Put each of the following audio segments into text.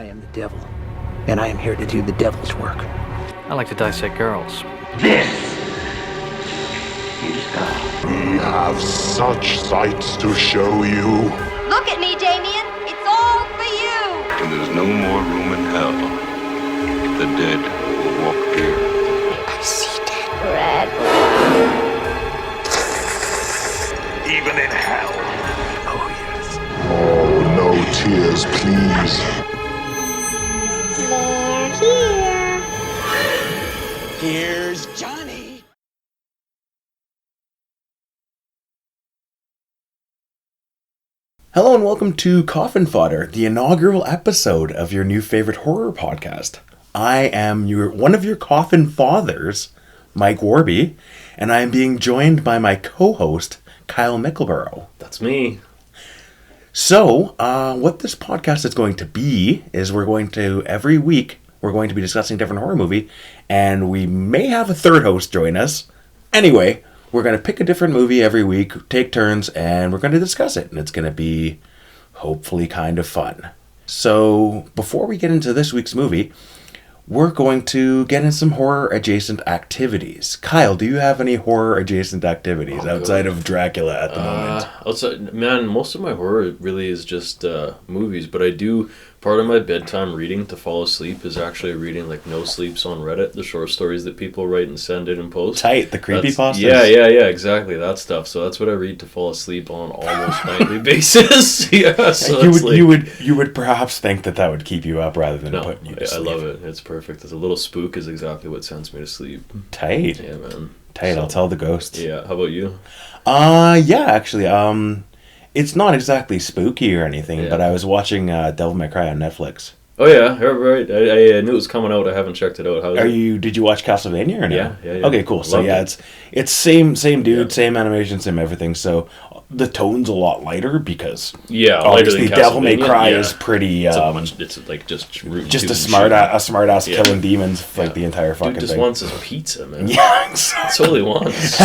I am the devil, and I am here to do the devil's work. I like to dissect girls. This is God. We have such sights to show you. Look at me, Damien. It's all for you. When there's no more room in hell, the dead will walk here. I see dead red. Even in hell. Oh, yes. Oh, no tears, please. They're here. Here's Johnny. Hello and welcome to Coffin Fodder, the inaugural episode of your new favorite horror podcast. I am one of your Coffin Fathers, Mike Warby, and I am being joined by my co-host, Kyle Mickleborough. That's me. So, what this podcast is going to be is every week, we're going to be discussing a different horror movie, and we may have a third host join us. Anyway, we're going to pick a different movie every week, take turns, and we're going to discuss it. And it's going to be, hopefully, kind of fun. So, before we get into this week's movie, we're going to get in some horror-adjacent activities. Kyle, do you have any horror-adjacent activities outside of Dracula at the moment? Most of my horror really is just movies, but I do... Part of my bedtime reading to fall asleep is actually reading, like, No Sleeps on Reddit, the short stories that people write and send in and post. Tight, the creepypastas? Yeah, exactly, that stuff. So that's what I read to fall asleep on almost nightly basis. Yeah, so you would perhaps think that would keep you up rather than putting you to sleep. I love it. It's perfect. A little spook is exactly what sends me to sleep. Tight. Yeah, man. Tight, I'll tell the ghosts. Yeah, how about you? Yeah, actually, it's not exactly spooky or anything, but I was watching Devil May Cry on Netflix. Oh yeah, right. I knew it was coming out. I haven't checked it out. Did you watch Castlevania or no? Yeah. Okay, cool. So yeah, it's same dude, same animation, same everything. So the tone's a lot lighter because obviously Devil May Cry is pretty. It's like just a smart ass killing demons like the entire fucking dude just thing. Wants his pizza, man. Yeah, exactly. That's all he wants.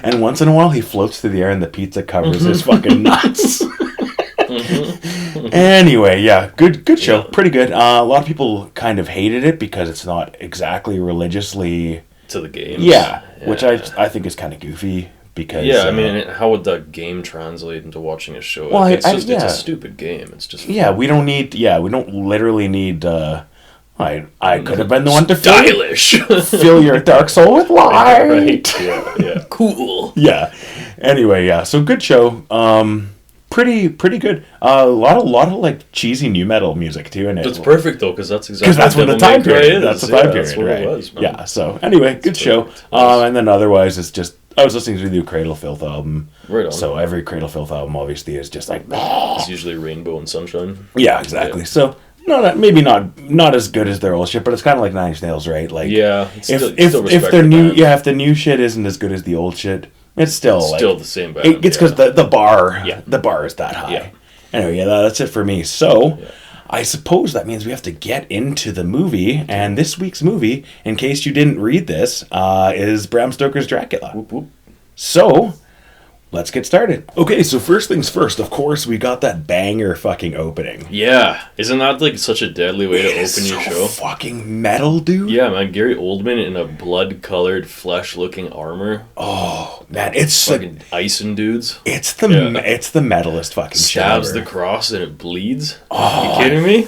And once in a while he floats through the air and the pizza covers his fucking nuts. Anyway, yeah, good show, pretty good. A lot of people kind of hated it because it's not exactly religiously to the games. Yeah, which I think is kind of goofy because how would that game translate into watching a show? Well, it's a stupid game. It's just fun. we don't literally need. I could have been the one to fill your dark soul with light. Right. Yeah. Cool. Yeah. Anyway, yeah. So good show. Pretty good. A lot of like cheesy new metal music too in it. That's perfect though, because that's exactly what the time period is. That's the time period, that's what right? It was, man. Yeah. So anyway, good show. And then otherwise, it's just I was listening to the new Cradle Filth album. Right on. So every Cradle Filth album obviously is just like. It's usually Rainbow and Sunshine. Yeah, exactly. Yeah. So. Maybe not as good as their old shit, but it's kind of like Nine Inch Nails, right? Like, yeah, if their new if the new shit isn't as good as the old shit, it's still the same band. It's because the bar is that high. Yeah. Anyway, that's it for me. So, I suppose that means we have to get into the movie, and this week's movie, in case you didn't read this, is Bram Stoker's Dracula. Whoop, whoop. So. Let's get started. Okay, so first things first, of course, we got that banger fucking opening. Yeah. Isn't that like such a deadly way to open your show? Fucking metal, dude. Yeah, man. Gary Oldman in a blood-colored, flesh-looking armor. Oh, man, it's fucking icing dudes. It's the metalist fucking stabs shit the cross and it bleeds. Oh, you kidding me?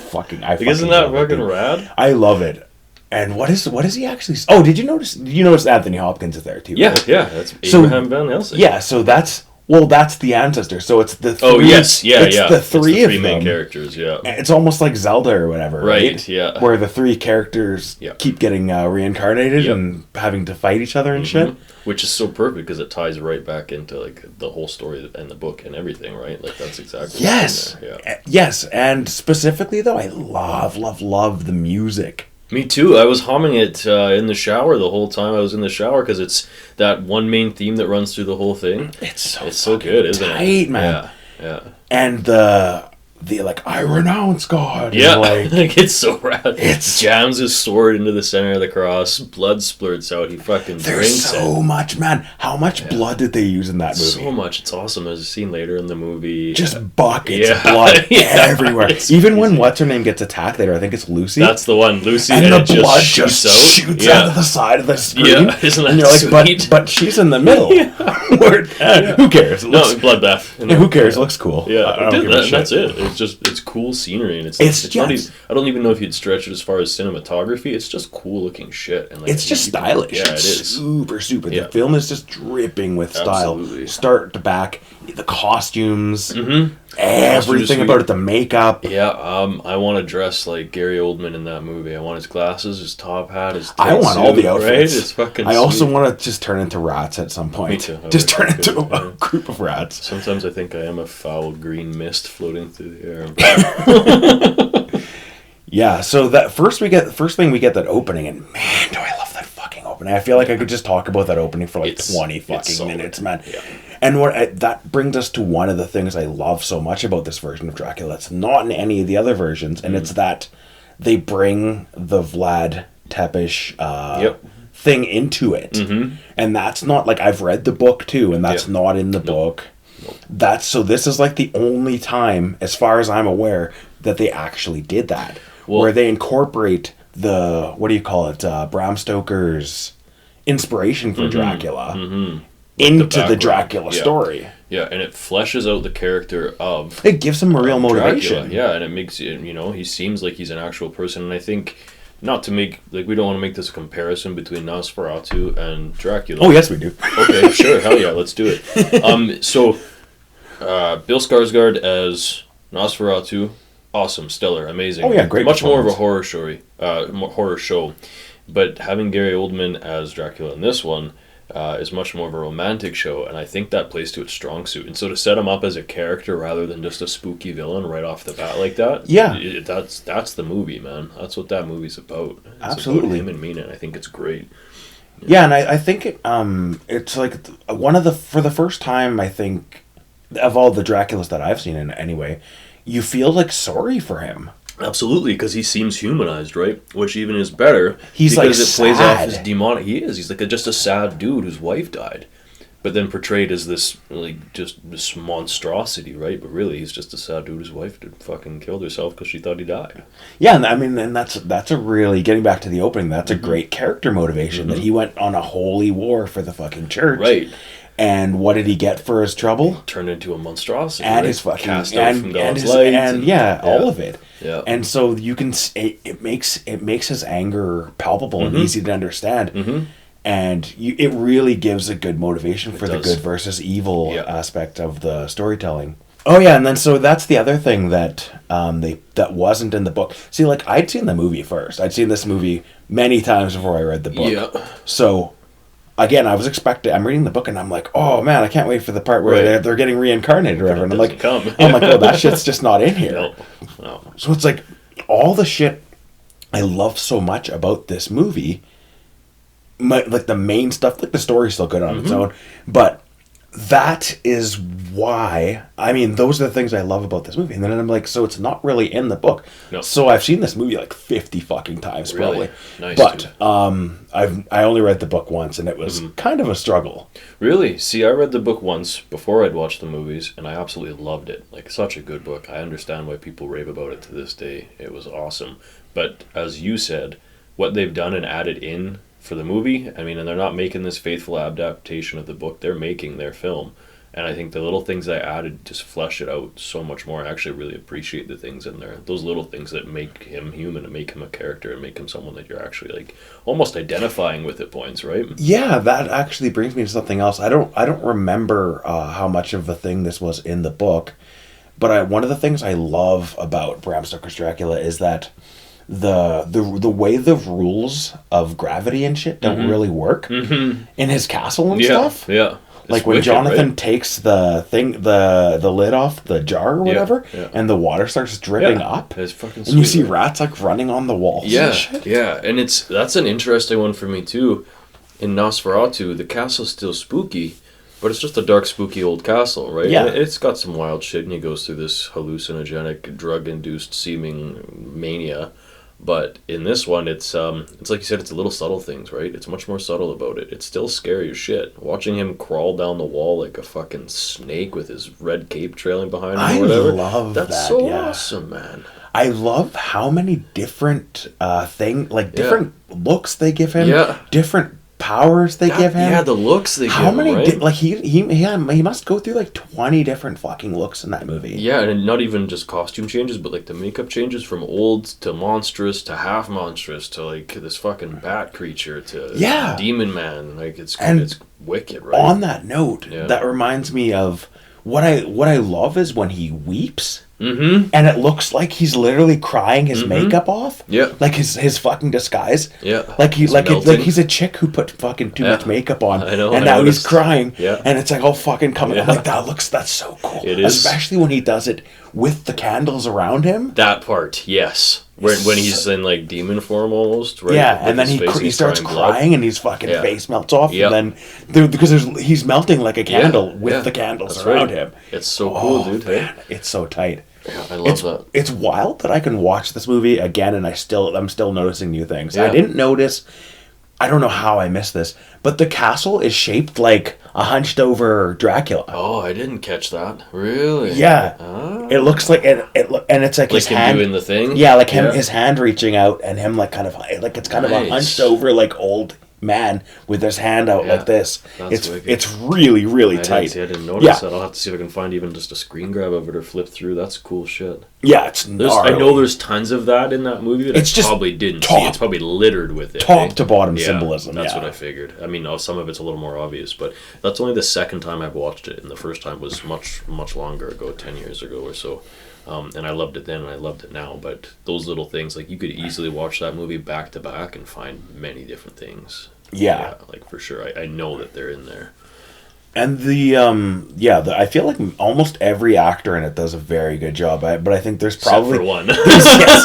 Isn't that fucking rad? I love it. And what is he actually? Oh, did you notice Anthony Hopkins is there too? Yeah, right? Yeah. That's Abraham Van Helsing. Yeah, so that's the ancestor. So it's the three. Oh yes, yeah. The three of them. Main characters. Yeah. It's almost like Zelda or whatever, right? Yeah. Where the three characters keep getting reincarnated and having to fight each other and shit. Which is so perfect because it ties right back into like the whole story and the book and everything, right? Like that's exactly yes, and specifically though, I love the music. Me too. I was humming it in the shower the whole time I was in the shower because it's that one main theme that runs through the whole thing. It's so good, isn't it? Tight, man. Yeah. And the the like, I renounce God. Yeah, and, like it's so rad. It's- Jams his sword into the center of the cross. Blood splurts out. He fucking there's drinks so it. much, man. How much blood did they use in that movie? So much. It's awesome. There's a scene later in the movie. Just buckets Yeah. of blood Yeah, everywhere. it's Even when crazy. what's her name gets attacked later, I think it's Lucy. That's the one, Lucy, and the it just blood shoots just shoots out of the side of the screen. Yeah, isn't that and you're like, sweet? but she's in the middle. Who cares? It No, looks- bloodbath. You know? who cares? It looks cool. Yeah, I don't give a shit. that's it. It's cool scenery, and it's It's not just- even, I don't even know if you'd stretch it as far as cinematography. It's just cool looking shit, and like It's just you can- stylish. Yeah, It's it is. super, super. Yeah. The film is just dripping with style, Absolutely. start to back. The costumes, Costumes everything are about sweet. it. The makeup. Yeah, I want to dress like Gary Oldman in that movie. I want his glasses, his top hat, his. I tight want all suit, the outfits. Right? It's fucking. I also sweet. want to just turn into rats at some point. Me too. I Just wish turn I into could, a yeah. group of rats. Sometimes I think I am a foul green mist floating through the air. Yeah. So that first thing we get that opening, and man, do I love that fucking opening. I feel like I could just talk about that opening for like 20 fucking solid. minutes, man. Yeah. And that brings us to one of the things I love so much about this version of Dracula. It's not in any of the other versions, and it's that they bring the Vlad Tepes thing into it. And that's not like, I've read the book too, and that's not in the book. This is like the only time, as far as I'm aware, that they actually did that. Where they incorporate the, what do you call it, Bram Stoker's inspiration for Dracula into the background. Dracula Yeah. story. Yeah, and it fleshes out the character of It gives him a real motivation. Dracula. Yeah, and it makes it, he seems like he's an actual person, and I think, not to make, like, we don't want to make this a comparison between Nosferatu and Dracula. Oh, yes, we do. Okay, sure, hell yeah, let's do it. Bill Skarsgård as Nosferatu, awesome, stellar, amazing. Oh, yeah, great Much more of a performance. horror show, but having Gary Oldman as Dracula in this one is much more of a romantic show, and I think that plays to its strong suit. And so to set him up as a character rather than just a spooky villain right off the bat like that, that's the movie, man. That's what that movie's about. It's Absolutely. about him and Mina. I think it's great. Yeah, and I think it's like for the first time, I think, of all the Draculas that I've seen in anyway, you feel like sorry for him. Absolutely, because he seems humanized, right? Which even is better. He's because like it plays off sad. his demonic. He is. He's like just a sad dude whose wife died, but then portrayed as this this monstrosity, right? But really, he's just a sad dude whose wife fucking killed herself because she thought he died. Yeah, and I mean, and that's a really, getting back to the opening, that's a great character motivation, that he went on a holy war for the fucking church. Right. And what did he get for his trouble? Turned into a monstrosity. And right? his fucking cast out from and God's his, light. and all of it. Yeah. And so you can it makes his anger palpable and easy to understand. And it really gives a good motivation for the does. good versus evil aspect of the storytelling. Oh yeah, and then so that's the other thing that that wasn't in the book. See, like, I'd seen the movie first. I'd seen this movie many times before I read the book. Yeah. So again, I'm reading the book and I'm like, oh man, I can't wait for the part where they're getting reincarnated or whatever. And I'm like, oh, that shit's just not in here. No. So it's like all the shit I love so much about this movie, like the main stuff, like the story's still good on its own, but that is why, I mean, those are the things I love about this movie. And then I'm like, so it's not really in the book. No. So I've seen this movie like 50 fucking times probably. Nice, but dude. I only read the book once and it was kind of a struggle. Really? See, I read the book once before I'd watched the movies, and I absolutely loved it. Like, such a good book. I understand why people rave about it to this day. It was awesome. But as you said, what they've done and added in for the movie, I mean, and they're not making this faithful adaptation of the book, they're making their film. And I think the little things I added just flesh it out so much more. I actually really appreciate the things in there. Those little things that make him human and make him a character and make him someone that you're actually like almost identifying with at points, right? Yeah, that actually brings me to something else. I don't remember how much of a thing this was in the book, but one of the things I love about Bram Stoker's Dracula is that the way the rules of gravity and shit don't really work in his castle and stuff. Yeah. Like when Jonathan takes the thing, the lid off the jar or whatever, and the water starts dripping up, it's fucking and you sweet, see right? rats like running on the walls. Yeah, and shit. yeah, and that's an interesting one for me too. In Nosferatu, the castle's still spooky, But it's just a dark, spooky old castle, right? Yeah. And it's got some wild shit, and he goes through this hallucinogenic, drug-induced seeming mania. But in this one, it's like you said, it's the little subtle things, right? It's much more subtle about it. It's still scary as shit. Watching him crawl down the wall like a fucking snake with his red cape trailing behind him or whatever. Love That's that, so yeah. awesome, man. I love how many different different looks they give him, different powers they give him. Yeah, the looks they how give many him, right? he must go through like 20 different fucking looks in that movie. Yeah, and not even just costume changes, but like the makeup changes from old to monstrous to half monstrous to like this fucking bat creature to demon man. Like it's wicked, right? On that note, that reminds me of what I love is when he weeps. Mm-hmm. And it looks like he's literally crying his makeup off. Yeah. Like his fucking disguise. Yeah. Like he's a chick who put fucking too much makeup on. I know. And now he's crying. Yeah. And it's like all fucking coming. Yeah. I'm like, that's so cool. It is. Especially when he does it with the candles around him. That part, yes. When he's in like demon form almost, right? Yeah, Like and then he starts crying and his fucking face melts off. Yep. And then because he's melting like a candle with the candles around him. It's so cool, dude. Man, it's so tight. Yeah, I love that. It's wild that I can watch this movie again and I'm still noticing new things. Yeah. I didn't notice, I don't know how I missed this, but the castle is shaped like a hunched over Dracula. Oh, I didn't catch that. Really? Yeah. It looks like and it's like his him hand doing the thing. Yeah, like him his hand reaching out and him like kind of like it's kind of a hunched over like old man with his hand out like this. It's really tight. I didn't notice that. I'll have to see if I can find even just a screen grab of it or flip through. That's cool shit. Yeah, it's gnarly. I know there's tons of that in that movie that it's just probably didn't see. It's probably littered with it. Top to bottom symbolism. That's what I figured. I mean, some of it's a little more obvious, but that's only the second time I've watched it, and the first time was much longer ago, 10 years ago or so. And I loved it then and I loved it now, but those little things, like you could easily watch that movie back to back and find many different things. Yeah, like for sure. I know that they're in there. And I feel like almost every actor in it does a very good job. But I think there's probably except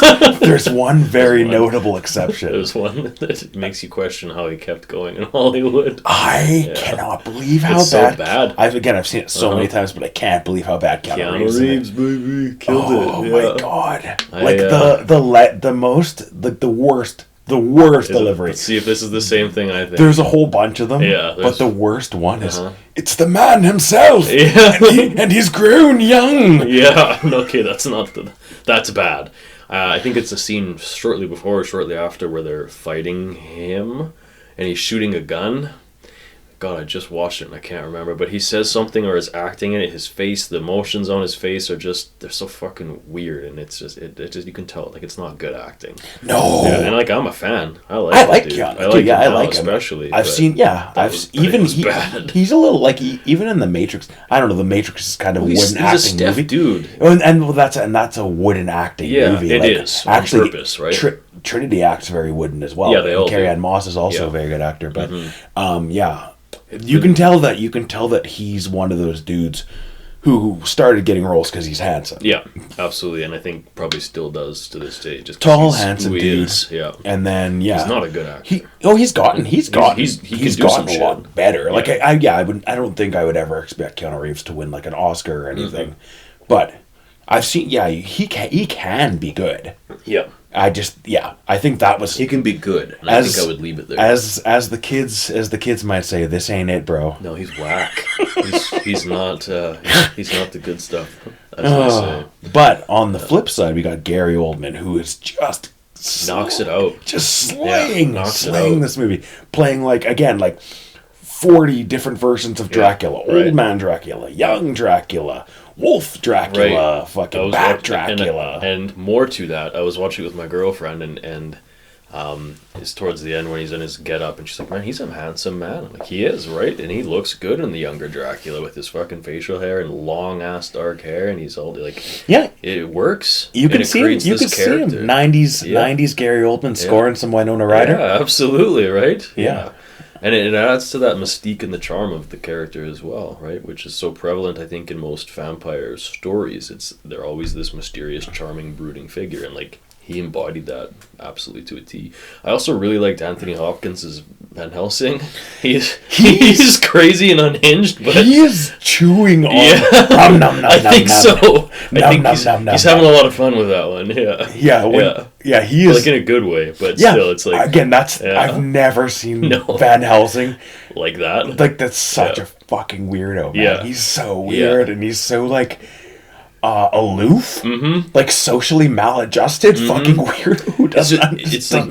for one. there's one very notable exception. There's one that makes you question how he kept going in Hollywood. I cannot believe how it's bad. So bad. I've seen it so many times, but I can't believe how bad Keanu Reeves baby, killed it. Oh my god! Like the worst delivery. Let's see if this is the same thing. I think there's a whole bunch of them. Yeah, but the worst one is it's the man himself. Yeah, and he's grown young. Yeah, okay, that's bad. I think it's a scene shortly before or shortly after where they're fighting him, and he's shooting a gun. God, I just watched it and I can't remember, but he says something or is acting in it. His face, the emotions on his face they're so fucking weird, and it's just you can tell like it's not good acting. No, yeah, and like I'm a fan. I like Keanu. I like him especially. He's a little like even in The Matrix. I don't know. The Matrix is kind of a wooden acting he's a stiff movie, dude. And that's a wooden acting movie. It like, is actually on purpose, right? Trinity acts very wooden as well. Yeah, they all Carrie do. Ann Moss is also a very good actor, but you can tell that he's one of those dudes who started getting roles because he's handsome. Yeah, absolutely, and I think probably still does to this day. Just tall, handsome dude. Yeah, and then he's not a good actor. He's gotten a lot better. Like yeah. I don't think I would ever expect Keanu Reeves to win like an Oscar or anything, but I've seen he can be good. Yeah. I think that was he can be good. And I think I would leave it there. As the kids might say, this ain't it, bro. No, he's whack. he's not the good stuff. As I say. But on the flip side, we got Gary Oldman, who is just knocks it out, just slaying this movie, playing like 40 different versions of Dracula, old man Dracula, young Dracula, wolf Dracula, fucking bat Dracula, and more to that. I was watching it with my girlfriend, and it's towards the end when he's in his get-up, and she's like, "Man, he's a handsome man." I'm like, he is, right? And he looks good in the younger Dracula with his fucking facial hair and long ass dark hair, and he's all like, it works. You can see him. You can see him. 90s Gary Oldman scoring some Winona Ryder. Yeah, absolutely, right? Yeah. And it adds to that mystique and the charm of the character as well, right? Which is so prevalent, I think, in most vampire stories. They're always this mysterious, charming, brooding figure, and like he embodied that absolutely to a T. I also really liked Anthony Hopkins' Van Helsing. He's crazy and unhinged, but he is chewing on. Yeah, Nom, nom, nom, I nom, think nom. so. Nom, I think nom, he's nom, nom, having a lot of fun with that one. Yeah, He is like in a good way, but yeah. still, it's like Again, yeah. I've never seen No. Van Helsing like that. like that's such Yeah. a fucking weirdo. Man. Yeah. He's so weird and he's so like aloof, Mm-hmm. like socially maladjusted, fucking weirdo who doesn't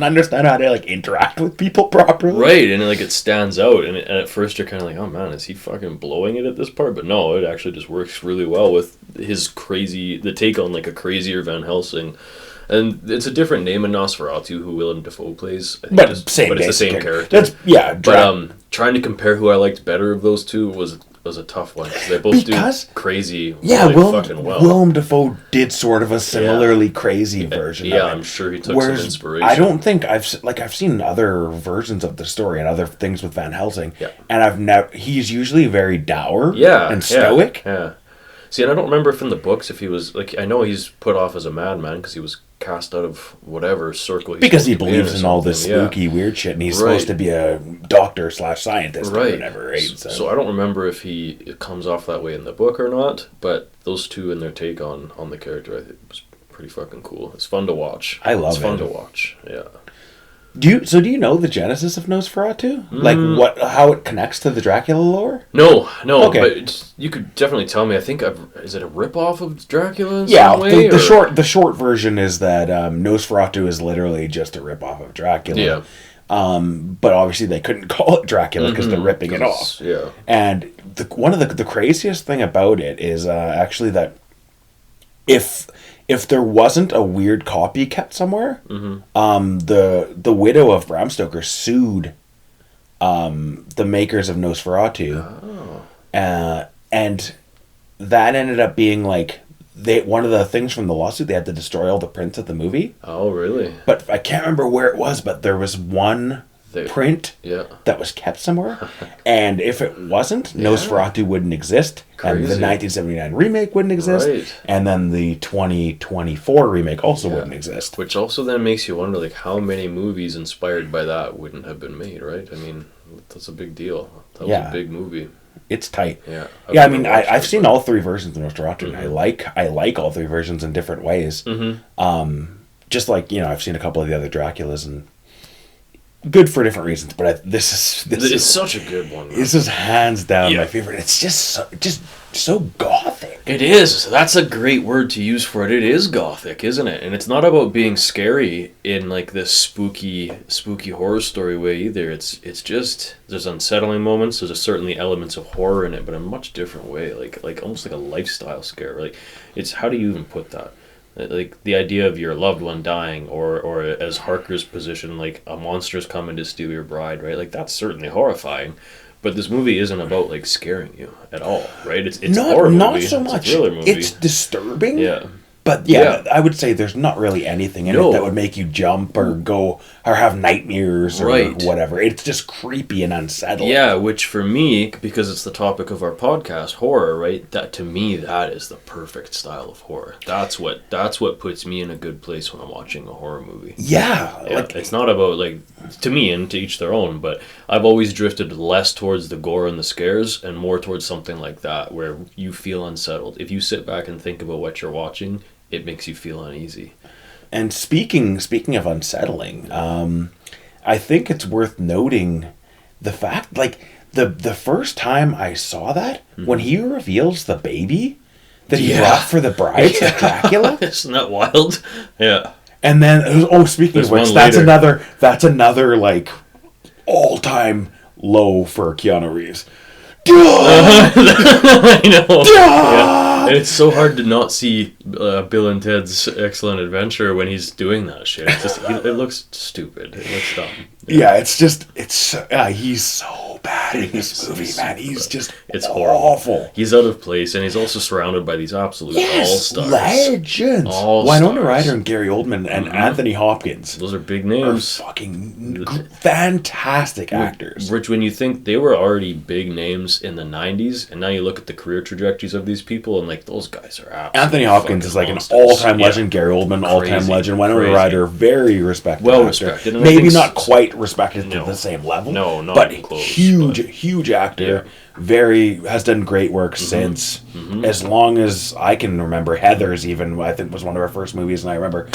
understand how to like interact with people properly. Right, and like it stands out, and at first you're kind of like, oh man, is he fucking blowing it at this part? But no, it actually just works really well with his the take on like a crazier Van Helsing. And it's a different name in Nosferatu who Willem Dafoe plays. I think But it's the same character. But trying to compare who I liked better of those two was a tough one because they both do crazy. Yeah, really fucking well. Willem Dafoe did sort of a similarly crazy version. Yeah, of it. I'm sure he took Whereas some inspiration. I don't think I've seen other versions of the story and other things with Van Helsing. Yeah. And he's usually very dour. Yeah, and stoic. Yeah. See, and I don't remember if in the books if he was like, I know he's put off as a madman because he was cast out of whatever circle. Because he believes in all this spooky weird shit, and he's supposed to be a doctor / scientist or whatever. Right? So I don't remember if it comes off that way in the book or not. But those two and their take on the character, I think, was pretty fucking cool. It's fun to watch. It's fun to watch. Yeah. Do you know the genesis of Nosferatu? Like how it connects to the Dracula lore? No. Okay. But you could definitely tell me. I think is it a ripoff of Dracula in Yeah, some way? the short version is that Nosferatu is literally just a ripoff of Dracula. Yeah. But obviously they couldn't call it Dracula because they're ripping it off. Yeah. And one of the craziest thing about it is actually that if there wasn't a weird copy kept somewhere, the widow of Bram Stoker sued the makers of Nosferatu, and that ended up being like one of the things from the lawsuit, they had to destroy all the prints of the movie. Oh, really? But I can't remember where it was, but there was one print that was kept somewhere, and if it wasn't, Nosferatu wouldn't exist. Crazy. And the 1979 remake wouldn't exist, Right. and then the 2024 remake also wouldn't exist. Which also then makes you wonder, like, how many movies inspired by that wouldn't have been made, right? I mean, that's a big deal. That was a big movie. It's tight. Yeah. I mean, I've seen all three versions of Nosferatu, and I like all three versions in different ways. Just like, I've seen a couple of the other Draculas, and good for different reasons, but this is such a good one. Man. This is hands down my favorite. It's just so gothic. It is. That's a great word to use for it. It is gothic, isn't it? And it's not about being scary in like this spooky horror story way either. It's just there's unsettling moments. There's certainly elements of horror in it, but in a much different way. Like almost like a lifestyle scare. Like it's how do you even put that? Like the idea of your loved one dying, or as Harker's position, like a monster's coming to steal your bride, right? Like that's certainly horrifying, but this movie isn't about like scaring you at all, right? It's not, a horror movie. Not so much. It's a thriller movie. It's disturbing. Yeah. But I would say there's not really anything in it that would make you jump or go or have nightmares or whatever. It's just creepy and unsettling. Yeah, which for me, because it's the topic of our podcast, horror, right? That to me, that is the perfect style of horror. That's what puts me in a good place when I'm watching a horror movie. Yeah. Like, it's not about like to me and to each their own, but I've always drifted less towards the gore and the scares and more towards something like that where you feel unsettled. If you sit back and think about what you're watching, it makes you feel uneasy. And speaking of unsettling, I think it's worth noting the fact, like, the first time I saw that, when he reveals the baby that he brought for the bride for Dracula. Isn't that wild? Yeah. And then, speaking of which, that's another, like, all-time low for Keanu Reeves. I know. Yeah. And it's so hard to not see Bill and Ted's Excellent Adventure when he's doing that shit. It looks stupid. It looks dumb. Yeah, he's so bad in this movie, man. He's just It's awful. horrible. He's out of place, and he's also surrounded by these absolute all-stars. Legends. All-stars. Winona Ryder and Gary Oldman and Anthony Hopkins Those are big are names. fucking fantastic actors. Rich, when you think they were already big names in the 90s, and now you look at the career trajectories of these people, and like those guys are absolutely Anthony Hopkins fucking is like an monsters. all-time Yeah. legend. Gary Oldman, all-time Crazy. legend. Winona Crazy. Ryder, very respected. Well actor. respected, and I Maybe think not quite respected to No. the same level. No, not but even close, huge, but- huge actor. Yeah. Very has done great work since as long as I can remember. Heathers, even I think was one of her first movies, and I remember.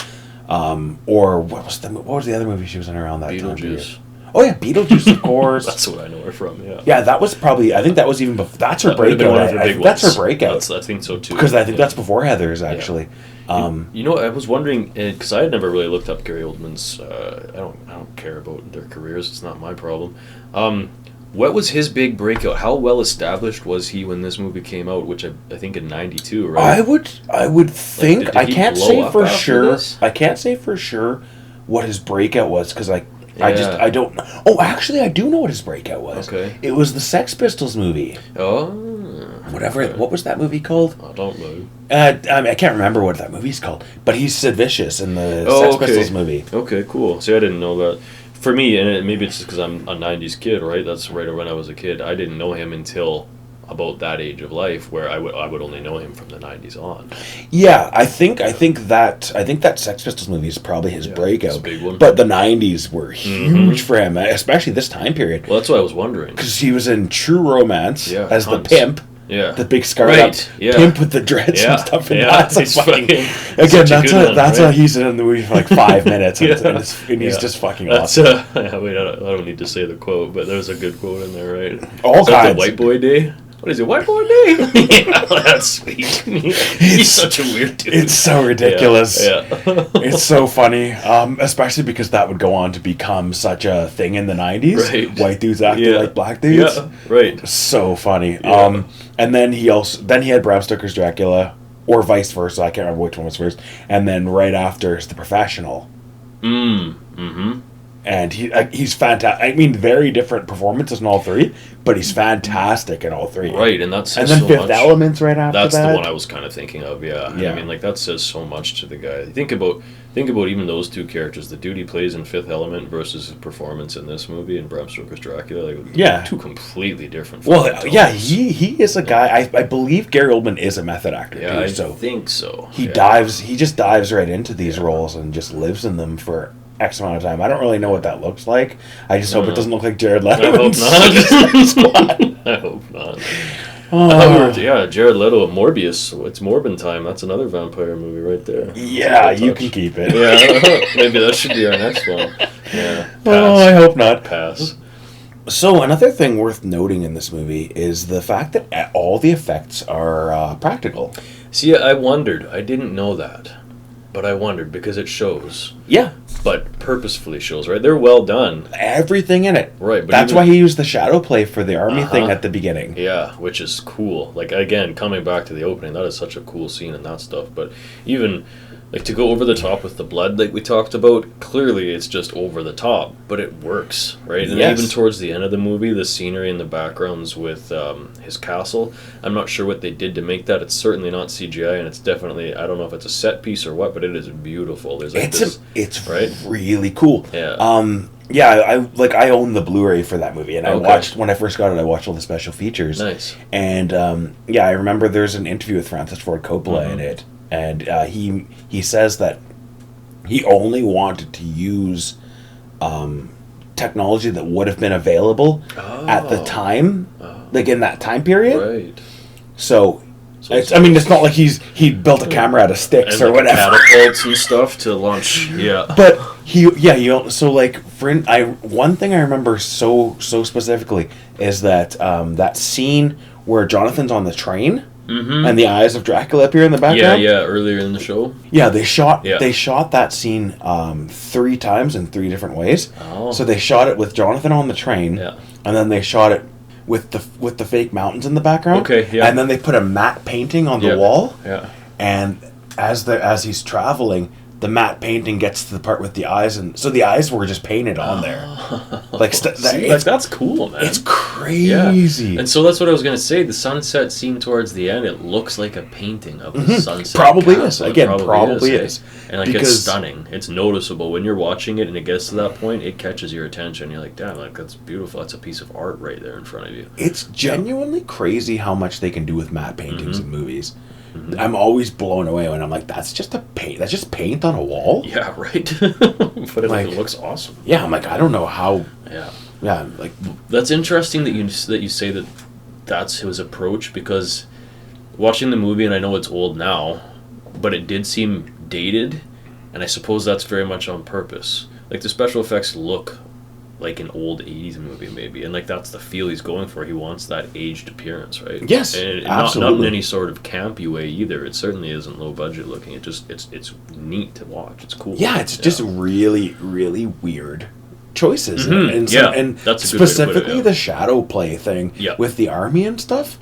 Or what was the other movie she was in around that time period? Beetlejuice. Oh yeah, Beetlejuice, of course. That's what I know her from, yeah. Yeah, that was probably. I think that was even before. That's her That might have been breakout. one of her I big think that's her ones. breakout. I think so too. Because I think Yeah. that's before Heathers, actually. You know, I was wondering because I had never really looked up Gary Oldman's. I don't care about their careers. It's not my problem. What was his big breakout? How well established was he when this movie came out? Which I think in '92, right? I would think did I he can't blow say up for after sure. this? I can't say for sure what his breakout was because I Yeah. I don't know. Oh, actually, I do know what his breakout was. Okay. It was the Sex Pistols movie. Oh, Whatever. okay. What was that movie called? I don't know. I mean, I can't remember what that movie's called. But he's Sid Vicious in the Oh, Sex okay. Pistols movie. Okay, cool. See, I didn't know that. For me, and maybe it's just because I'm a '90s kid, right? That's right when I was a kid. I didn't know him until about that age of life, where I would only know him from the '90s on. Yeah, I think that Sex Pistols movie is probably his breakout. it's a big one. But the '90s were huge for him, especially this time period. Well, that's what I was wondering. Because he was in True Romance Yeah, as tons. the pimp, Yeah, the big scarred Right, up yeah. pimp with the dreads Yeah, and stuff. And yeah, that's a he's fucking fucking- again. such a That's good one, that's right? he's in the movie for like 5 minutes, and, Yeah. and he's Yeah. just fucking That's awesome. wait, I don't need to say the quote, but there's a good quote in there, right? All Is that kinds. the White Boy Day? What is it? White Boy Day? Yeah, that's sweet. He's such a weird dude. It's so ridiculous. Yeah. It's so funny, especially because that would go on to become such a thing in the '90s. Right. White dudes acting Yeah. like black dudes. Yeah, right. So funny. Yeah. And then he had Bram Stoker's Dracula, or vice versa. I can't remember which one was first. And then right after is The Professional. Mm-hmm. And he's fantastic. I mean, very different performances in all three, but he's fantastic in all three. Right, and that says And then so Fifth much. Elements right after That's that. the one I was kind of thinking of, yeah. Yeah. I mean, like, that says so much to the guy. Think about even those two characters, the dude he plays in Fifth Element versus his performance in this movie in Bram Stoker's Dracula. Like, Yeah. two completely different. Well, fucking yeah, tones. he is a guy. I believe Gary Oldman is a method actor Yeah, too. I So think so. he Yeah. just dives right into these roles and just lives in them for X amount of time. I don't really know what that looks like. I just hope it doesn't look like Jared Leto. I hope in Suicide Squad. not. I hope not. Yeah, Jared Leto of Morbius. It's Morbin time. That's another vampire movie right there. Yeah, Good you touch. can keep it. Yeah, maybe that should be our next one. Yeah. Oh, I hope not. Pass. So another thing worth noting in this movie is the fact that all the effects are practical. See, I wondered. I didn't know that, but I wondered because it shows, Yeah, but purposefully shows. Right? They're well done. everything in it. Right, but That's even- why he used the shadow play for the army thing Uh-huh. at the beginning. Yeah, which is cool. Like, again, coming back to the opening, that is such a cool scene and that stuff. But even, like, to go over the top with the blood, like we talked about, clearly it's just over the top, but it works, right? And Yes. even towards the end of the movie, the scenery and the backgrounds with his castle, I'm not sure what they did to make that. It's certainly not CGI, and it's definitely, I don't know if it's a set piece or what, but it is beautiful. There's like It's right? really cool. Yeah. Yeah, I own the Blu-ray for that movie, and I Okay. watched when I first got it. I watched all the special features. Nice. And yeah, I remember there's an interview with Francis Ford Coppola Mm-hmm. in it, and he says that he only wanted to use technology that would have been available at the time, like in that time period. Right. So. So It's not like he built a camera out of sticks And or like whatever. catapults and stuff to launch. Yeah. But so like one thing I remember so specifically is that that scene where Jonathan's on the train and the eyes of Dracula appear in the background. Yeah, earlier in the show. Yeah, they shot Yeah. that scene 3 times in 3 different ways. Oh. So they shot it with Jonathan on the train, Yeah. and then they shot it with the fake mountains in the background. Okay, yeah. And then they put a matte painting on the Yeah. wall. Yeah. And as he's traveling, the matte painting gets to the part with the eyes, and so the eyes were just painted on there. Like, that's cool, man. It's crazy. And so that's what I was gonna say. The sunset scene towards the end, it looks like a painting of the sunset. Probably castle. is. Again, Probably is. And like, it's stunning. It's noticeable when you're watching it, and it gets to that point. It catches your attention. You're like, damn, like that's beautiful. That's a piece of art right there in front of you. It's genuinely crazy how much they can do with matte paintings in movies. I'm always blown away when I'm like, that's just a paint. That's just paint on a wall. Yeah, right. But Like, it looks awesome. Yeah, I'm like, I don't know how. Yeah. Yeah, like That's interesting that you say that that's his approach, because watching the movie, and I know it's old now, but it did seem dated, and I suppose that's very much on purpose. Like, the special effects look like an old 80s movie, maybe, and like that's the feel he's going for. He wants that aged appearance, right? Yes, and absolutely. not in any sort of campy way either. It certainly isn't low budget looking. It just it's neat to watch. It's cool. Yeah, it's just really, really weird choices. And that's a good way to put specifically it, the shadow play thing Yeah. with the army and stuff,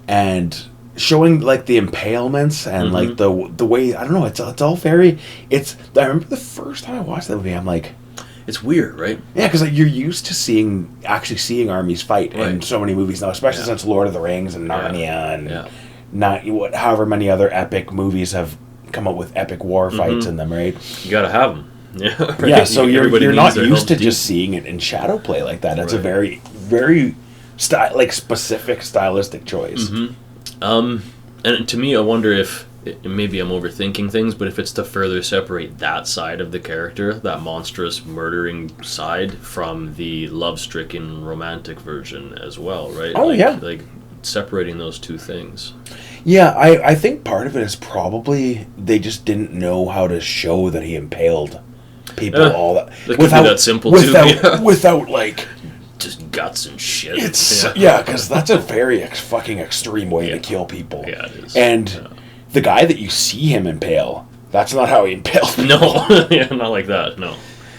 and showing like the impalements and like the way, I don't know. It's all very. I remember the first time I watched that movie, I'm like. It's weird, right? Yeah, because like, you're used to seeing armies fight in so many movies now, especially since Lord of the Rings and Narnia and however many other epic movies have come up with epic war fights in them, right? You gotta have them. Yeah, right? Yeah, so you're not used to deep. just seeing it in shadow play like that. It's a very, very specific stylistic choice. And to me, I wonder if maybe I'm overthinking things, but if it's to further separate that side of the character, that monstrous murdering side, from the love-stricken romantic version as well, right? Oh, yeah. Like separating those two things. Yeah, I think part of it is probably they just didn't know how to show that he impaled people all that. That could be that simple too. Without like just guts and shit. It's because that's a very fucking extreme way to kill people. Yeah, it is. And the guy that you see him impale, that's not how he impaled people. No, yeah, not like that. No,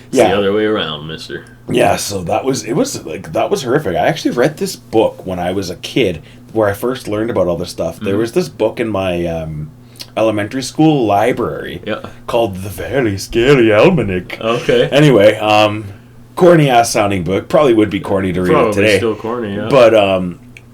it's the other way around, mister. Yeah, so that was horrific. I actually read this book when I was a kid, where I first learned about all this stuff. There was this book in my elementary school library called The Very Scary Almanac. Okay. Anyway, corny ass sounding book. Probably would be corny to read it today. Still corny, yeah. But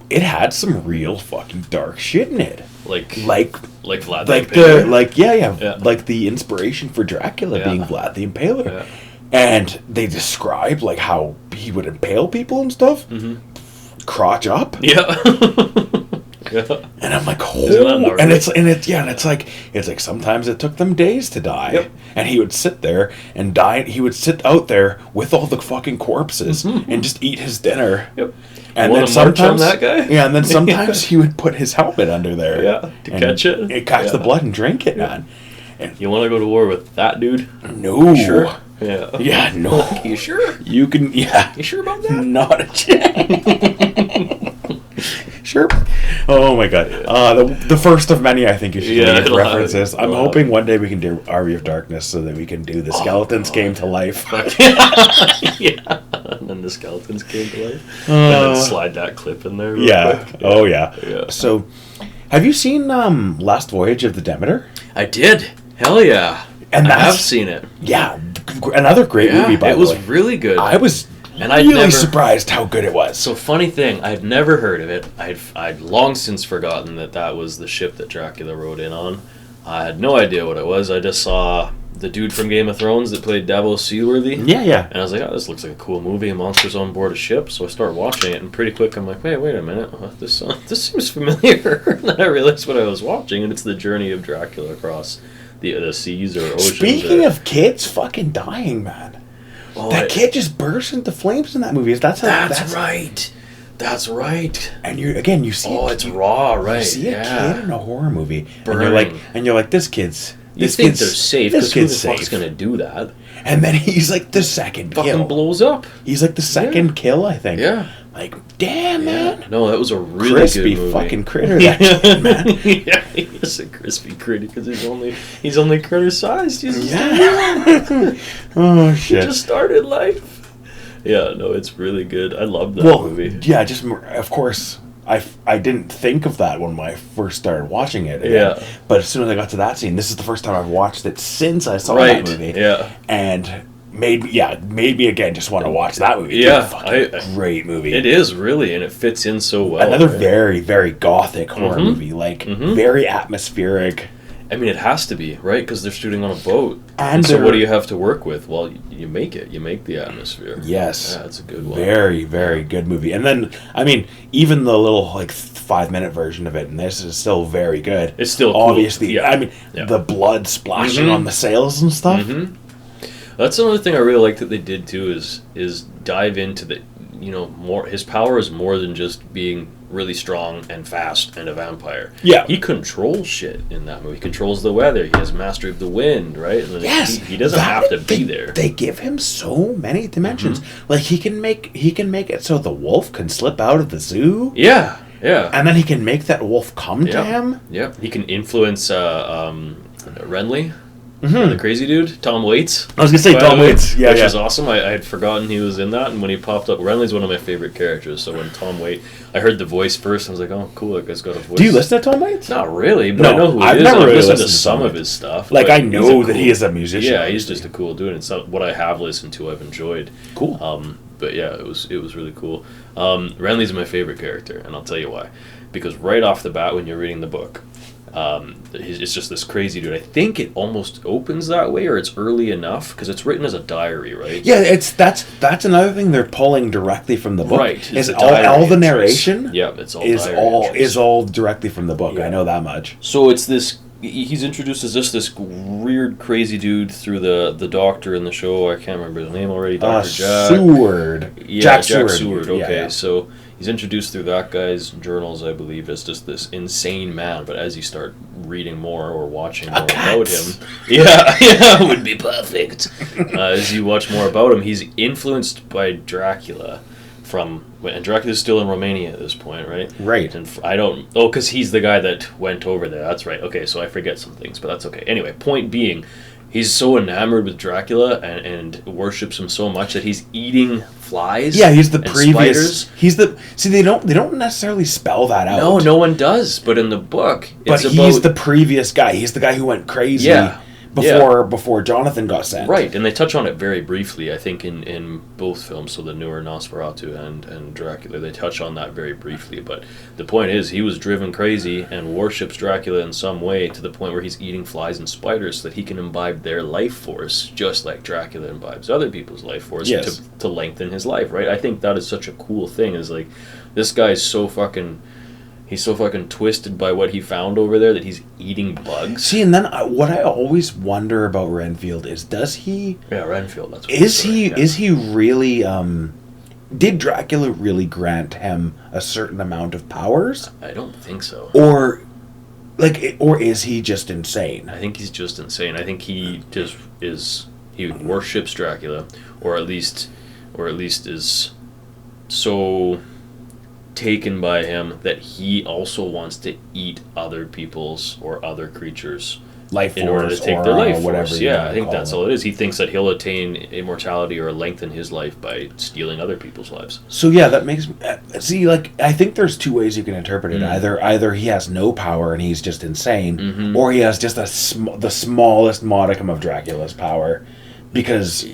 it had some real fucking dark shit in it. Like Vlad the Impaler. Like the inspiration for Dracula being Vlad the Impaler. Yeah. And they describe like how he would impale people and stuff. Crotch up. Yeah. And I'm like, oh, and it's like sometimes it took them days to die, and he would sit there and die. He would sit out there with all the fucking corpses and just eat his dinner. Yep. And then sometimes that guy? Yeah, and then sometimes he would put his helmet under there, to catch it. It catch the blood and drink it, man. And you want to go to war with that dude? No. Sure. Yeah. Yeah. No. You sure? You can. Yeah. You sure about that? Not a chance. Sure. Oh my god. The first of many, I think you should make references. I'm hoping one day we can do Army of Darkness so that we can do the skeletons came to life. Yeah. And then the skeletons came to life. And then slide that clip in there. Yeah. Quick. Oh yeah. So, have you seen Last Voyage of the Demeter? I did. Hell yeah. And I have seen it. Yeah. Another great movie, by the way. It was really good. I was really surprised how good it was. So, funny thing, I'd never heard of it. I'd long since forgotten that was the ship that Dracula rode in on. I had no idea what it was. I just saw the dude from Game of Thrones that played Davos Seaworthy. Yeah. And I was like, oh, this looks like a cool movie. Monsters on board a ship. So I start watching it, and pretty quick I'm like, wait a minute. This seems familiar. And then I realized what I was watching, and it's the journey of Dracula across the seas or oceans. Speaking of kids fucking dying, man. Oh, that kid just burst into flames in that movie. That's right. That's right. And you see it's raw, right? You see a kid in a horror movie, burning. and you're like, this kid's. You think they're safe, because who the fuck's going to do that? And then he's like the second kill. Fucking blows up. He's like the second kill, I think. Yeah. Like, damn, man. No, that was a really crispy good movie. Fucking critter, that kid, man. Yeah, he is a crispy critter because he's only critter sized. He's oh, shit. He just started life. Yeah, no, it's really good. I love that movie. Yeah, just, of course... I didn't think of that when I first started watching it. Yeah. But as soon as I got to that scene, this is the first time I've watched it since I saw that movie. Yeah. And made me again just want to watch that movie. Yeah, Great movie. It is really, and it fits in so well. Another very, very gothic horror movie, like very atmospheric. I mean, it has to be, right? Because they're shooting on a boat. And so what do you have to work with? Well, you make it. You make the atmosphere. Yes. Yeah, it's a good one. Very, very good movie. And then, I mean, even the little, like, 5-minute version of it, and this is still very good. It's still obviously, cool. Yeah. I mean, the blood splashing on the sails and stuff. That's another thing I really like that they did, too, is dive into the, more. His power is more than just being really strong and fast and a vampire. Yeah. He controls shit in that movie. He controls the weather. He has mastery of the wind, right? And Yes. He doesn't have to be there. They give him so many dimensions. Like, he can make it so the wolf can slip out of the zoo. Yeah. Yeah. And then he can make that wolf come to him. Yeah. He can influence Renly. The crazy dude, Tom Waits. I was going to say Tom Waits. Yeah, which is awesome. I had forgotten he was in that, and when he popped up, Renly's one of my favorite characters. So when Tom Waits, I heard the voice first, I was like, oh, cool, that guy's got a voice. Do you listen to Tom Waits? Not really, but No, I know who he I've is. never I've really listened to listened to some Tom of Waits. his stuff. Like, but I know that he is a musician. Yeah, he's just a cool dude, and so what I have listened to, I've enjoyed. Cool. But yeah, it was really cool. Renly's my favorite character, and I'll tell you why. Because right off the bat, when you're reading the book, it's just this crazy dude. I think it almost opens that way, or it's early enough because it's written as a diary, right? Yeah, that's another thing they're pulling directly from the book. Right, Is the all diary the entries. narration? Yeah, it's all is diary all entries. is all directly from the book. Yeah. I know that much. So it's this. He's introduced as this weird, crazy dude through the doctor in the show. I can't remember his name already. Dr. Jack Seward. Yeah, Jack Jack Seward. Seward. Okay, Yeah. so he's introduced through that guy's journals, I believe, as just this insane man. But as you start reading more or watching more about him, yeah, would be perfect. As you watch more about him, he's influenced by Dracula. And Dracula's still in Romania at this point, right? Right. And I don't... Oh, because he's the guy that went over there. That's right. Okay, so I forget some things, but that's okay. Anyway, point being, he's so enamored with Dracula and worships him so much that he's eating flies. Yeah, he's the and previous. spiders. He's the. See, they don't necessarily spell that out. No, no one does. But in the book, But it's he's about... the previous guy. He's the guy who went crazy. Yeah. Before Jonathan got sent. Right, and they touch on it very briefly, I think, in both films, so the newer Nosferatu and Dracula, they touch on that very briefly, but the point is, he was driven crazy and worships Dracula in some way to the point where he's eating flies and spiders so that he can imbibe their life force, just like Dracula imbibes other people's life force to lengthen his life, right? I think that is such a cool thing, is like, this guy's so fucking... He's so fucking twisted by what he found over there that he's eating bugs. See, and then what I always wonder about Renfield is, does he... Yeah, Renfield, that's what Is he really... did Dracula really grant him a certain amount of powers? I don't think so. Or is he just insane? I think he's just insane. I think he just is... He worships Dracula, or at least is so... taken by him that he also wants to eat other people's or other creatures Life in order to force take or their life whatever force. you Yeah, wanna I think call that's all it is. He thinks that he'll attain immortality or lengthen his life by stealing other people's lives. So yeah, that makes see, like, I think there's two ways you can interpret it. Either he has no power and he's just insane, or he has just the smallest modicum of Dracula's power, because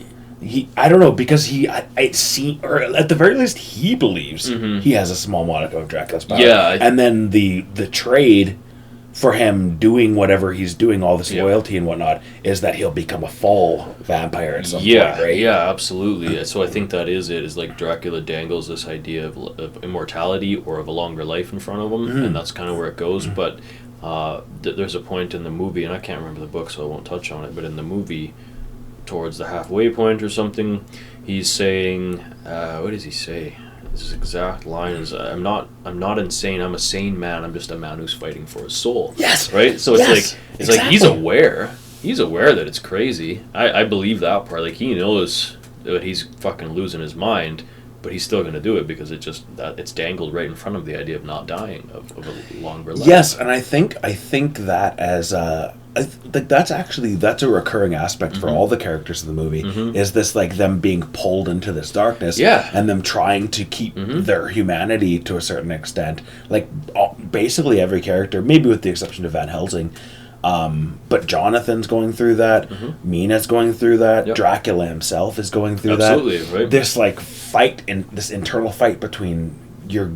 I don't know, because or at the very least he believes he has a small modicum of Dracula's power. Yeah, and then the trade for him doing whatever he's doing, all this loyalty and whatnot, is that he'll become a full vampire at some point, right? Yeah, absolutely. So I think that is it. Is like Dracula dangles this idea of immortality or of a longer life in front of him, and that's kind of where it goes. But there's a point in the movie, and I can't remember the book, so I won't touch on it. But in the movie, towards the halfway point or something, he's saying, what does he say? His exact line is, I'm not insane, I'm a sane man, I'm just a man who's fighting for his soul. Yes. Right? So it's exactly. like he's aware that it's crazy. I believe that part. Like, he knows that he's fucking losing his mind, but he's still going to do it because it's dangled right in front of the idea of not dying, of a longer life. Yes, and I think that as that's a recurring aspect for all the characters in the movie, is this, like, them being pulled into this darkness, and them trying to keep their humanity to a certain extent. Like, basically every character, maybe with the exception of Van Helsing, But Jonathan's going through that. Mina's going through that. Yep. Dracula himself is going through Absolutely, that. right. This like fight in this internal fight between your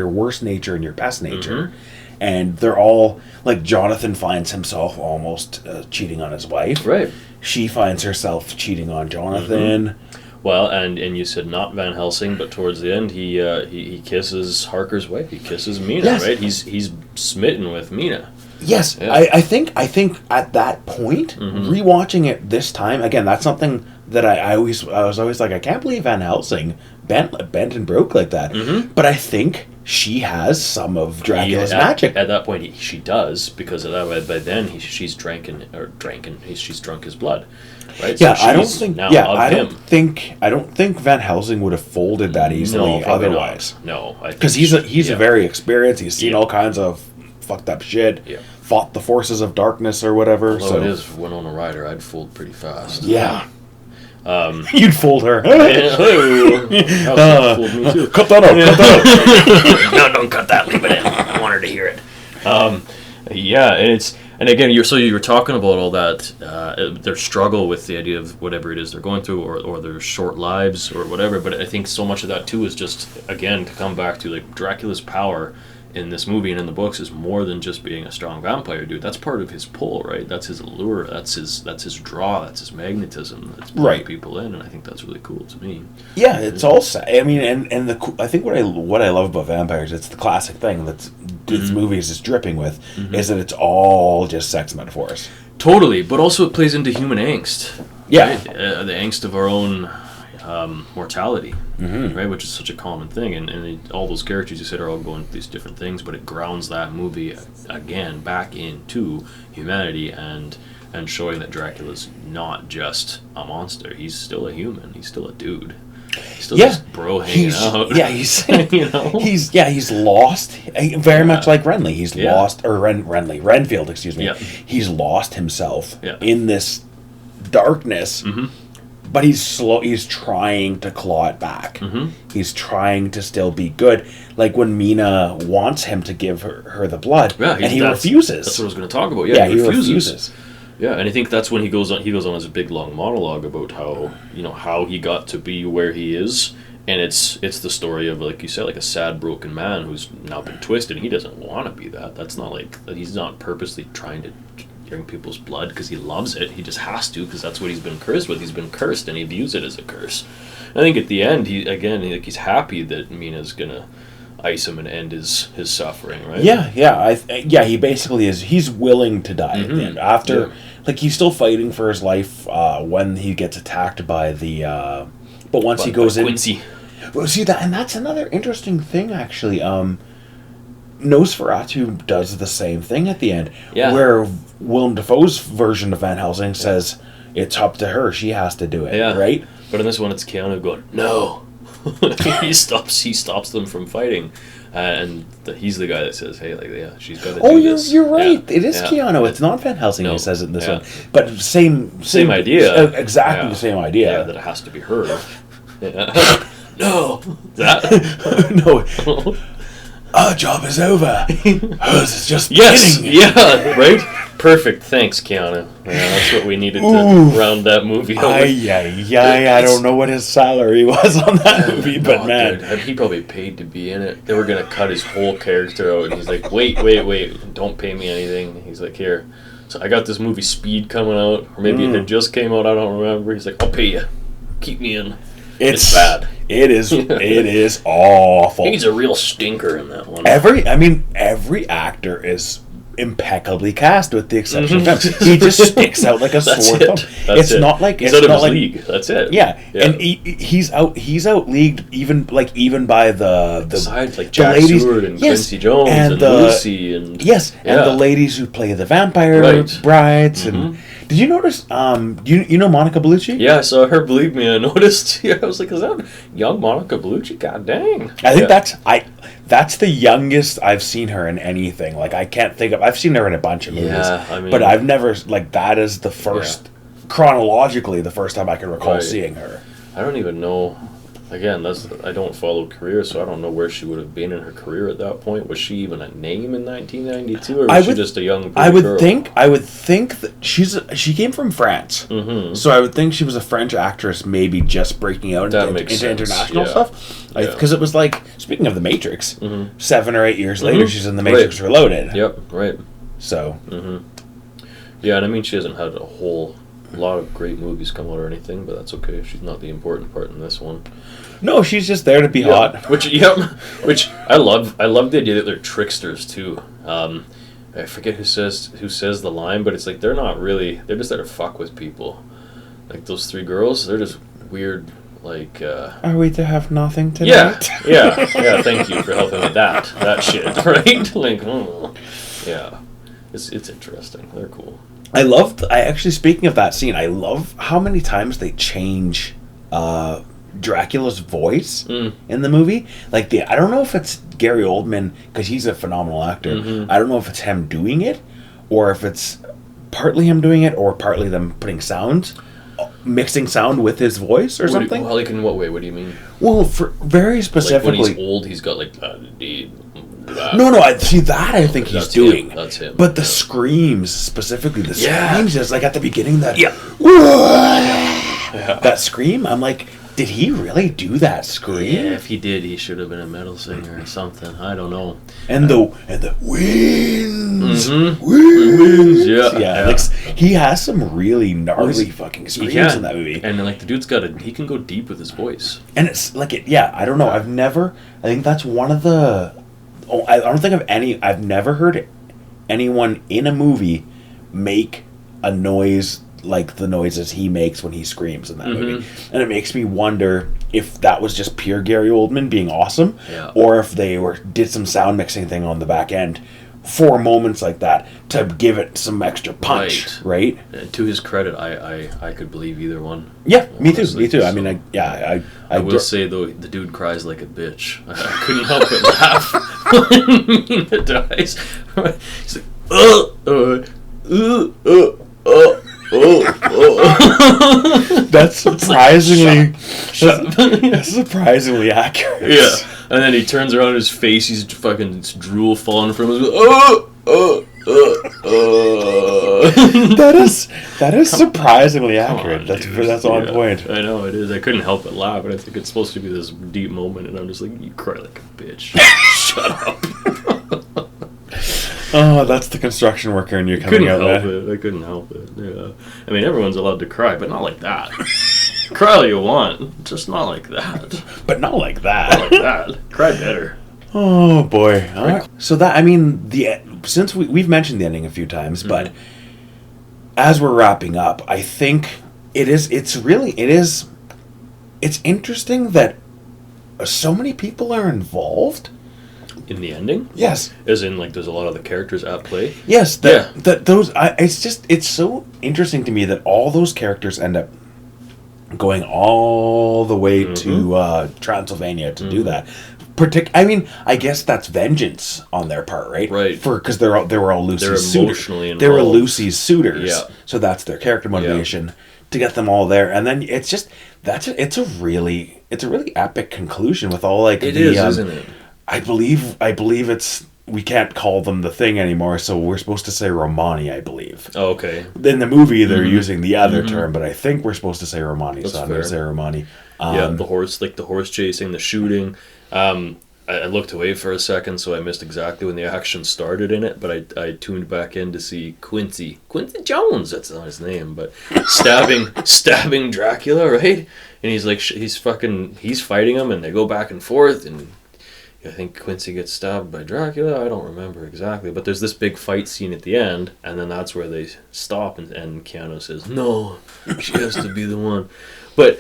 worst nature and your best nature. And they're all like, Jonathan finds himself almost cheating on his wife. Right. She finds herself cheating on Jonathan. Well, and you said not Van Helsing, but towards the end he kisses Harker's wife. He kisses Mina, Yes. right? He's smitten with Mina. Yes, Yeah. I think at that point, rewatching it this time again, that's something that I was always like, I can't believe Van Helsing bent and broke like that. But I think she has some of Dracula's magic. At that point, she does, because of that. By then she's drunk his blood, right? Yeah, So I don't she's think. now Yeah, of I him. don't think Van Helsing would have folded that easily probably otherwise. not. No, Because he's a very experienced. He's seen Yeah. all kinds of fucked up shit. Yeah. Fought the forces of darkness or whatever. Although so it is Winona Ryder, I'd fold pretty fast. yeah. You'd fold her. Fooled me too. Cut that out. Cut that out. No, don't cut that. Leave it in. I want her to hear it. Yeah, and again, you were talking about all that, their struggle with the idea of whatever it is they're going through, or their short lives, or whatever. But I think so much of that too is just, again, to come back to like Dracula's power in this movie and in the books is more than just being a strong vampire dude. That's part of his pull, right? That's his allure. That's his draw. That's his magnetism. That's pulling people in, and I think that's really cool to me. Yeah, it's all. I mean, and I think what I love about vampires, it's the classic thing that this movie is just dripping with, is that it's all just sex metaphors. Totally, but also it plays into human angst. Yeah. Right? The angst of our own mortality, right? Which is such a common thing, and all those characters you said are all going through these different things, but it grounds that movie again back into humanity and showing that Dracula's not just a monster. He's still a human. He's still a dude. He's still just bro hanging out. Yeah, he's you know? he's lost. Very much like Renly. He's lost, or Renfield, excuse me. Yeah. He's lost himself Yeah. in this darkness. But he's slow. He's trying to claw it back. He's trying to still be good. Like when Mina wants him to give her the blood, and he refuses. That's what I was going to talk about. Yeah, he refuses. Yeah, and I think that's when he goes on his big long monologue about how he got to be where he is, and it's the story of, like you said, like a sad broken man who's now been twisted. He doesn't want to be that. That's not like that. He's not purposely trying to drink people's blood because he loves it. He just has to, because that's what he's been cursed with. He's been cursed, and he views it as a curse. I think at the end, he's happy that Mina's gonna ice him and end his suffering, right? Yeah. He basically is. He's willing to die at the end. After, like, he's still fighting for his life when he gets attacked by the. But once he goes in, Quincy. Well, see that, and that's another interesting thing, actually. Nosferatu does the same thing at the end, where Willem Dafoe's version of Van Helsing says it's up to her; she has to do it, right? But in this one, it's Keanu going, "No." he stops them from fighting, and he's the guy that says, "Hey, like, she's got to do this." You're right. It is Keanu. It's not Van Helsing who says it in this one, but same idea, exactly the same idea. Yeah, that it has to be her. No, that no. Our job is over. Hers is just beginning. Yeah, right? Perfect. Thanks, Keanu. Yeah, that's what we needed to round that movie out. I don't know what his salary was on that movie, but man. Good. He probably paid to be in it. They were going to cut his whole character out, and he's like, wait, don't pay me anything. He's like, here. So I got this movie Speed coming out, or maybe it had just came out, I don't remember. He's like, I'll pay you. Keep me in. It's bad. It is. It is awful. He's a real stinker in that one. Every actor is impeccably cast, with the exception of him. He just sticks out like a sore thumb. It's not like he's out of his league. That's it. Yeah, and he's out leagued even by the besides like Jack ladies, Stewart and Quincy Jones and Lucy and and the ladies who play the vampire brides and. Did you notice? You know Monica Bellucci? Yeah, I saw her. Believe me, I noticed. I was like, "Is that young Monica Bellucci?" God dang! I think that's the youngest I've seen her in anything. Like, I can't think of. I've seen her in a bunch of movies, but I've never that is the first chronologically the first time I can recall seeing her. I don't even know. again, I don't follow career, so I don't know where she would have been in her career at that point. Was she even a name in 1992, or was she just a young girl? I would think that she came from France, so I would think she was a French actress, maybe just breaking out into international stuff. Because it was like, speaking of The Matrix, 7 or 8 years later, she's in The Matrix Reloaded. Yep, right. So, yeah, and I mean, she hasn't had a whole lot of great movies come out or anything, but that's okay. She's not the important part in this one. no, she's just there to be hot. Which I love. I love the idea that they're tricksters too. I forget who says the line, but it's like they're not really. They're just there to fuck with people. Like those 3 girls, they're just weird. Like, are we to have nothing tonight? Yeah. Thank you for helping with that shit, right? Like, yeah, it's interesting. They're cool. I actually, speaking of that scene, I love how many times they change Dracula's voice in the movie. Like, I don't know if it's Gary Oldman, because he's a phenomenal actor. I don't know if it's him doing it, or if it's partly him doing it, or partly them putting mixing sound with his voice or something. Well, like in what way? What do you mean? Well, for very specifically, like when he's old, he's got like No, I see that. I think he's doing. That's him. But the screams, specifically the screams, is like at the beginning that that scream. I'm like, did he really do that scream? Yeah, if he did, he should have been a metal singer or something. I don't know. And the winds, yeah. Like, he has some really gnarly fucking screams in that movie. And like the dude's he can go deep with his voice. And it's like I don't know. I think that's one of the. Oh, I don't think I've never heard anyone in a movie make a noise like the noises he makes when he screams in that movie. And it makes me wonder if that was just pure Gary Oldman being awesome, or if they did some sound mixing thing on the back end for moments like that to give it some extra punch, right? To his credit, I could believe either one. Yeah, me too. I mean, I will say though, the dude cries like a bitch. I couldn't help but laugh when Mina dies. He's like, That's surprisingly that's surprisingly accurate. Yeah, and then he turns around, his face, he's fucking drool falling from him. That is surprisingly accurate. That's on point. I know it is. I couldn't help but laugh, and I think it's supposed to be this deep moment, and I'm just like, you cry like a bitch. Shut up. Oh, that's the construction worker in you coming out there. I couldn't help it. Yeah. I mean, everyone's allowed to cry, but not like that. Cry all you want, just not like that. But not like that. Not like that. Cry better. Oh boy. All right. So that, I mean, since we've mentioned the ending a few times, but as we're wrapping up, I think it's interesting that so many people are involved. In the ending? Yes. As in, like, there's a lot of the characters at play? Yes. It's so interesting to me that all those characters end up going all the way to Transylvania to do that. I mean, I guess that's vengeance on their part, right? Right. Because they were all Lucy's emotionally suitors. They were Lucy's suitors. Yeah. So that's their character motivation to get them all there, and then it's just it's a really epic conclusion with all like isn't it? I believe it's, we can't call them the Thing anymore, so we're supposed to say Romani, I believe. Oh, okay. In the movie, they're using the other term, but I think we're supposed to say Romani, That's so I'm going to say Romani. The horse chasing, the shooting. I looked away for a second, so I missed exactly when the action started in it, but I tuned back in to see Quincy Jones, that's not his name, but stabbing Dracula, right? And he's like, he's fighting him, and they go back and forth, and I think Quincy gets stabbed by Dracula. I don't remember exactly, but there's this big fight scene at the end, and then that's where they stop, and Keanu says, "No, she has to be the one." But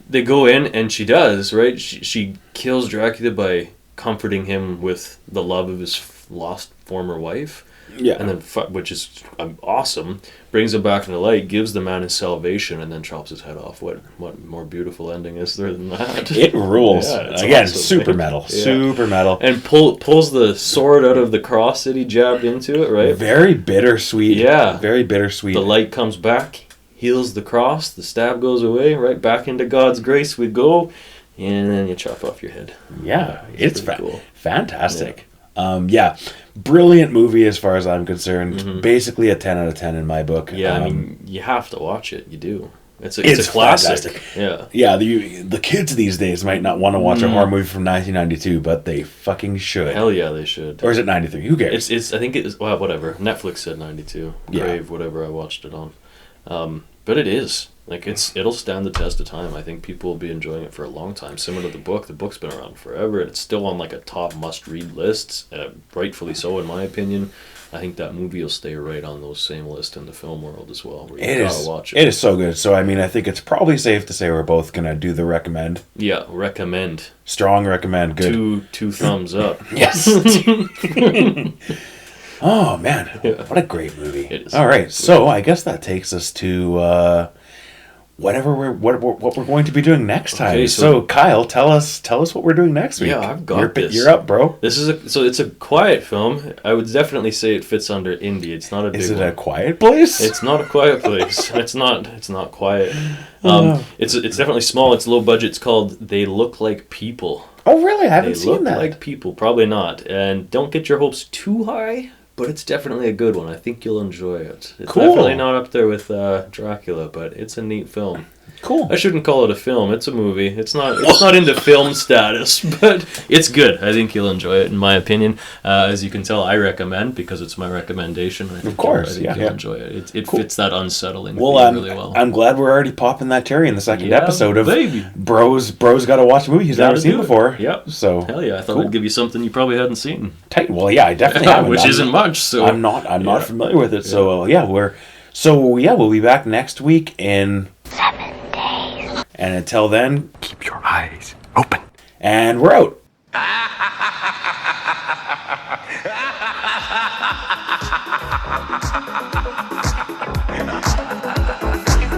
they go in, and she does, right? She kills Dracula by comforting him with the love of his lost former wife. Yeah. And then, which is awesome, brings him back into light, gives the man his salvation, and then chops his head off. What more beautiful ending is there than that? It rules. Yeah, again, awesome. super metal. Yeah. Super metal. And pulls the sword out of the cross that he jabbed into it, right? Very bittersweet. Yeah. Very bittersweet. The light comes back, heals the cross, the stab goes away, right back into God's grace we go. and then you chop off your head. Yeah, it's pretty cool. Fantastic. Yeah, brilliant movie as far as I'm concerned. Basically a 10 out of 10 in my book. Yeah, I mean, you have to watch it. You do. It's a classic. Fantastic. Yeah. Yeah, the kids these days might not want to watch a horror movie from 1992, but they fucking should. Hell yeah, they should. Or is it 93? Who cares? It's I think it's, well, whatever. Netflix said 92. Yeah. Crave, whatever I watched it on. But it is. Like, it'll stand the test of time. I think people will be enjoying it for a long time. Similar to the book. The book's been around forever, and it's still on, like, a top must-read list. Rightfully so, in my opinion. I think that movie will stay right on those same lists in the film world as well. Where you gotta watch it. It is so good. So, I mean, I think it's probably safe to say we're both going to do the recommend. Yeah, recommend. Strong recommend. Good. Two thumbs up. Yes. Oh, man. Yeah. What a great movie. It is. All right. So, I guess that takes us to what we're going to be doing next time. Okay, so Kyle, tell us what we're doing next week. Yeah, I've got this. You're up, bro. This is it's a quiet film. I would definitely say it fits under indie. It's not a big Is it one. a quiet place? It's not a quiet place. It's not quiet. It's definitely small. It's low budget. It's called They Look Like People. Oh, really? I haven't They seen look that. like people. Probably not. And don't get your hopes too high, but it's definitely a good one. I think you'll enjoy it. It's Cool. definitely not up there with Dracula, but it's a neat film. Cool. I shouldn't call it a film. It's a movie. It's not into film status, but it's good. I think you'll enjoy it, in my opinion. As you can tell, I recommend because it's my recommendation. I think course, I think you'll enjoy it. It fits that unsettling theme really well. I'm glad we're already popping that cherry in the second Yeah, episode of baby. Bro's got to watch a movie he's never Gotta seen do it. before. Yep. So Hell yeah! I thought cool. I'd give you something you probably hadn't seen. Tight. Well, yeah, I definitely haven't. Which isn't much. So I'm not familiar with it. So we'll be back next week in 7 days. And until then, Keep your eyes open. and we're out.